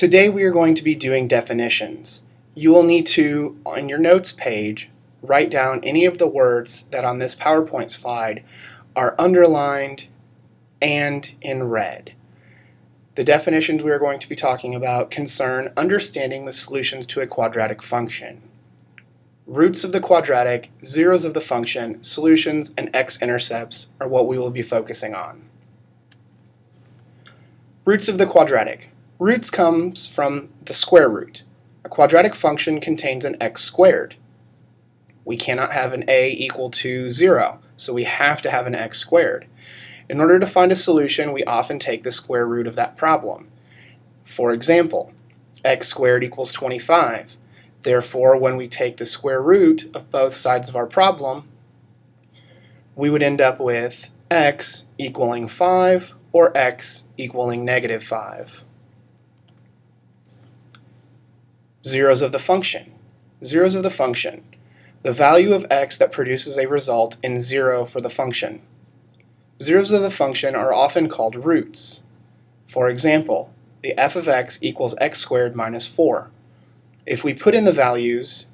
Today we are going to be doing definitions. You will need to, on your notes page, write down any of the words that on this PowerPoint slide are underlined and in red. The definitions we are going to be talking about concern understanding the solutions to a quadratic function. Roots of the quadratic, zeros of the function, solutions, and x-intercepts are what we will be focusing on. Roots of the quadratic. Roots comes from the square root. A quadratic function contains an x squared. We cannot have an a equal to 0, so we have to have an x squared. In order to find a solution, we often take the square root of that problem. For example, x squared equals 25. Therefore, when we take the square root of both sides of our problem, we would end up with x equaling 5 or x equaling negative 5. Zeros of the function. Zeros of the function. The value of x that produces a result in 0 for the function. Zeros of the function are often called roots. For example, the f of x equals x squared minus 4. If we put in the values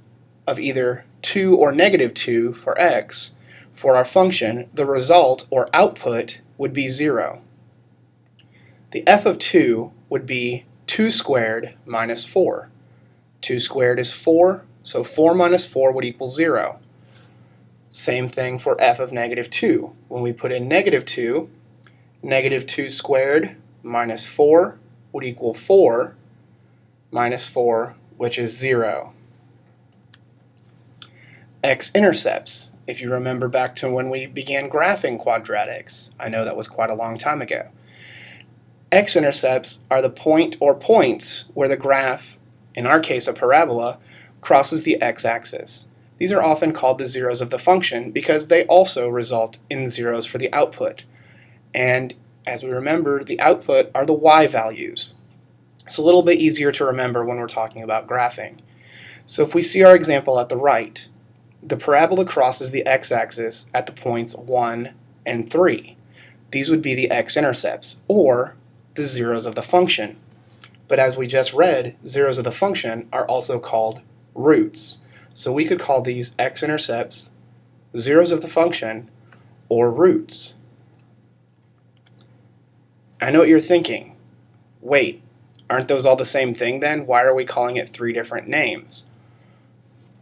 of either 2 or negative 2 for x, for our function, the result or output would be 0. The f of 2 would be 2 squared minus 4. 2 squared is 4, so 4 minus 4 would equal 0. Same thing for f of negative 2. When we put in negative 2 squared minus 4 would equal 4 minus 4, which is 0. X-intercepts. If you remember back to when we began graphing quadratics, I know that was quite a long time ago. X-intercepts are the point or points where the graph, in our case a parabola, crosses the x-axis. These are often called the zeros of the function because they also result in zeros for the output. And as we remember, the output are the y values. It's a little bit easier to remember when we're talking about graphing. So if we see our example at the right, the parabola crosses the x-axis at the points 1 and 3. These would be the x-intercepts, or the zeros of the function. But as we just read, zeros of the function are also called roots. So we could call these x-intercepts, zeros of the function, or roots. I know what you're thinking. Wait, aren't those all the same thing then? Why are we calling it 3 different names?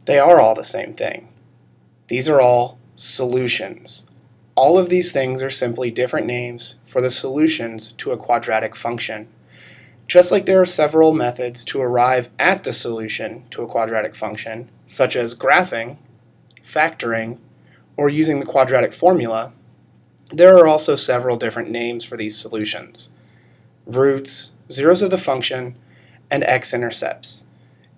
They are all the same thing. These are all solutions. All of these things are simply different names for the solutions to a quadratic function. Just like there are several methods to arrive at the solution to a quadratic function, such as graphing, factoring, or using the quadratic formula, there are also several different names for these solutions: roots, zeros of the function, and x-intercepts.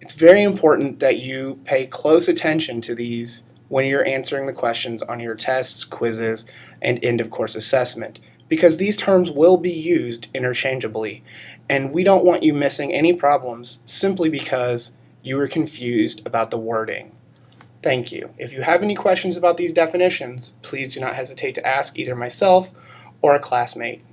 It's very important that you pay close attention to these when you're answering the questions on your tests, quizzes, and end-of-course assessment, because these terms will be used interchangeably, and we don't want you missing any problems simply because you were confused about the wording. Thank you. If you have any questions about these definitions, please do not hesitate to ask either myself or a classmate.